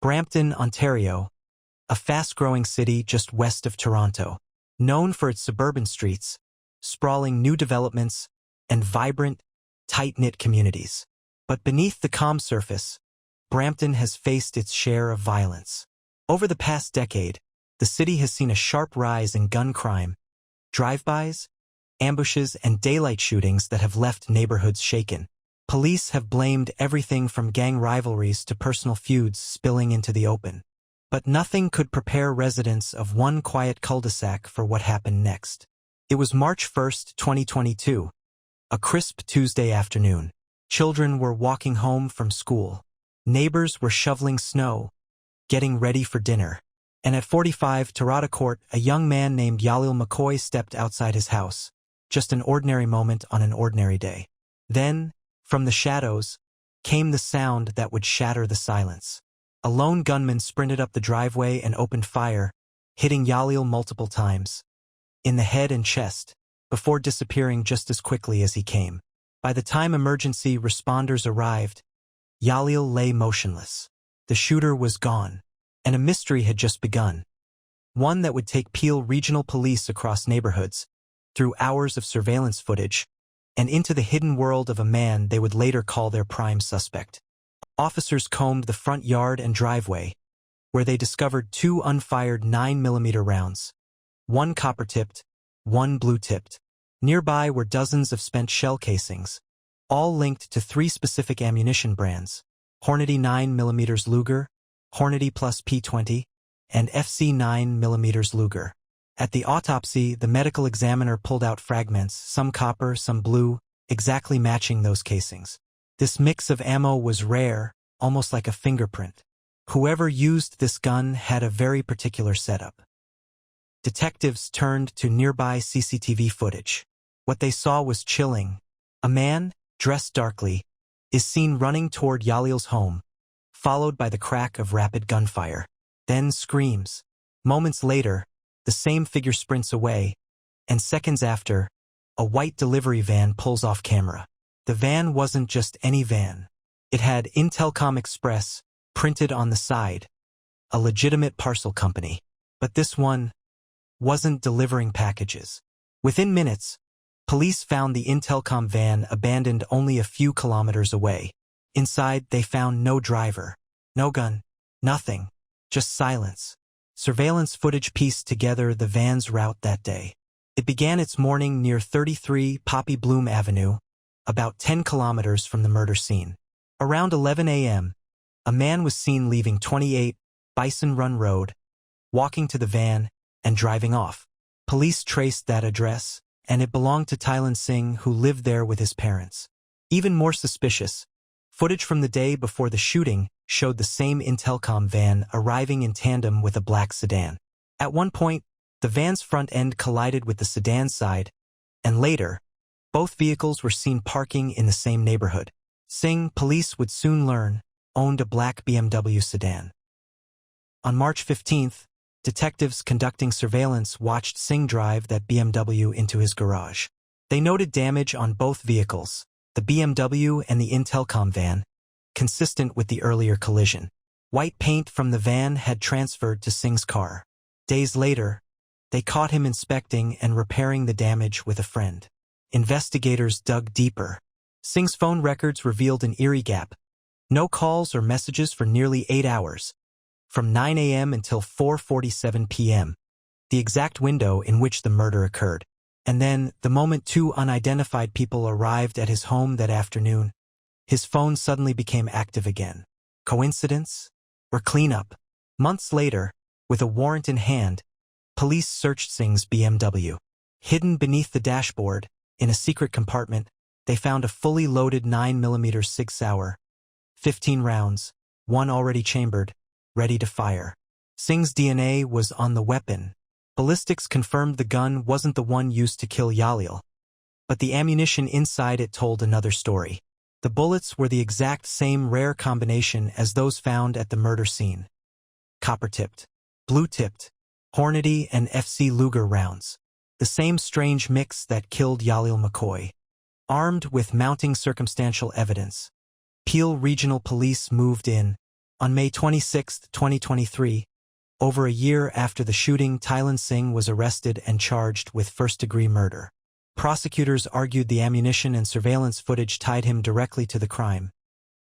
Brampton, Ontario, a fast-growing city just west of Toronto, known for its suburban streets, sprawling new developments, and vibrant, tight-knit communities. But beneath the calm surface, Brampton has faced its share of violence. Over the past decade, the city has seen a sharp rise in gun crime, drive-bys, ambushes, and daylight shootings that have left neighborhoods shaken. Police have blamed everything from gang rivalries to personal feuds spilling into the open. But nothing could prepare residents of one quiet cul-de-sac for what happened next. It was March 1, 2022, a crisp Tuesday afternoon. Children were walking home from school. Neighbors were shoveling snow, getting ready for dinner. And at 45 Toronto Court, a young man named Jahleel McKoy stepped outside his house. Just an ordinary moment on an ordinary day. Then, from the shadows, came the sound that would shatter the silence. A lone gunman sprinted up the driveway and opened fire, hitting Jahleel multiple times, in the head and chest, before disappearing just as quickly as he came. By the time emergency responders arrived, Jahleel lay motionless. The shooter was gone, and a mystery had just begun. One that would take Peel Regional Police across neighborhoods, through hours of surveillance footage, and into the hidden world of a man they would later call their prime suspect. Officers combed the front yard and driveway, where they discovered 2 unfired 9mm rounds, 1 copper-tipped, 1 blue-tipped. Nearby were dozens of spent shell casings, all linked to 3 specific ammunition brands: Hornady 9mm Luger, Hornady plus P20, and FC 9mm Luger. At the autopsy, the medical examiner pulled out fragments, some copper, some blue, exactly matching those casings. This mix of ammo was rare, almost like a fingerprint. Whoever used this gun had a very particular setup. Detectives turned to nearby CCTV footage. What they saw was chilling. A man, dressed darkly, is seen running toward Jahleel's home, followed by the crack of rapid gunfire. Then screams. Moments later, the same figure sprints away, and seconds after, a white delivery van pulls off camera. The van wasn't just any van. It had Intelcom Express printed on the side, a legitimate parcel company. But this one wasn't delivering packages. Within minutes, police found the Intelcom van abandoned only a few kilometers away. Inside, they found no driver, no gun, nothing, just silence. Surveillance footage pieced together the van's route that day. It began its morning near 33 Poppy Bloom Avenue, about 10 kilometers from the murder scene. Around 11 a.m., a man was seen leaving 28 Bison Run Road, walking to the van, and driving off. Police traced that address, and it belonged to Tylan Singh, who lived there with his parents. Even more suspicious, footage from the day before the shooting showed the same Intelcom van arriving in tandem with a black sedan. At one point, the van's front end collided with the sedan's side, and later, both vehicles were seen parking in the same neighborhood. Singh, police would soon learn, owned a black BMW sedan. On March 15th, detectives conducting surveillance watched Singh drive that BMW into his garage. They noted damage on both vehicles, the BMW and the Intelcom van, consistent with the earlier collision. White paint from the van had transferred to Singh's car. Days later, they caught him inspecting and repairing the damage with a friend. Investigators dug deeper. Singh's phone records revealed an eerie gap. No calls or messages for nearly 8 hours, from 9 a.m. until 4:47 p.m., the exact window in which the murder occurred. And then, the moment 2 unidentified people arrived at his home that afternoon, his phone suddenly became active again. Coincidence? Or cleanup? Months later, with a warrant in hand, police searched Singh's BMW. Hidden beneath the dashboard, in a secret compartment, they found a fully loaded 9mm Sig Sauer, 15 rounds, 1 already chambered, ready to fire. Singh's DNA was on the weapon. Ballistics confirmed the gun wasn't the one used to kill Jahleel, but the ammunition inside it told another story. The bullets were the exact same rare combination as those found at the murder scene. Copper-tipped, blue-tipped, Hornady and FC Luger rounds. The same strange mix that killed Jahleel McKoy. Armed with mounting circumstantial evidence, Peel Regional Police moved in, On May 26, 2023, over a year after the shooting, Tylan Singh was arrested and charged with first-degree murder. Prosecutors argued the ammunition and surveillance footage tied him directly to the crime,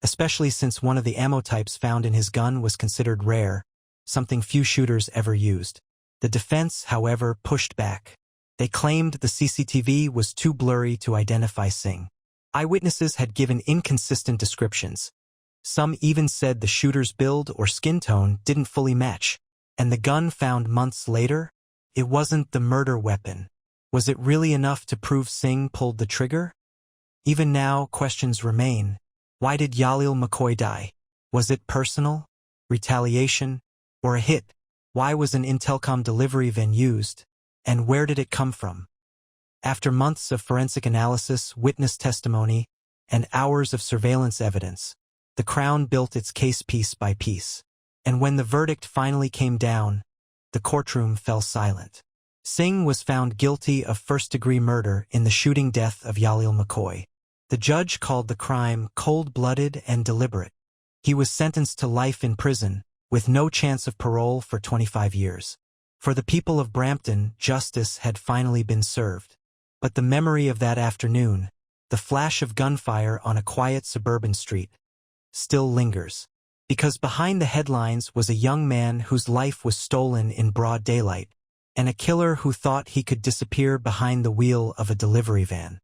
especially since one of the ammo types found in his gun was considered rare, something few shooters ever used. The defense, however, pushed back. They claimed the CCTV was too blurry to identify Singh. Eyewitnesses had given inconsistent descriptions. Some even said the shooter's build or skin tone didn't fully match. And the gun found months later? It wasn't the murder weapon. Was it really enough to prove Singh pulled the trigger? Even now, questions remain. Why did Jahleel McKoy die? Was it personal, retaliation, or a hit? Why was an Intelcom delivery van used? And where did it come from? After months of forensic analysis, witness testimony, and hours of surveillance evidence, the Crown built its case piece by piece. And when the verdict finally came down, the courtroom fell silent. Singh was found guilty of first-degree murder in the shooting death of Jahleel McKoy. The judge called the crime cold-blooded and deliberate. He was sentenced to life in prison, with no chance of parole for 25 years. For the people of Brampton, justice had finally been served. But the memory of that afternoon, the flash of gunfire on a quiet suburban street, still lingers. Because behind the headlines was a young man whose life was stolen in broad daylight, and a killer who thought he could disappear behind the wheel of a delivery van.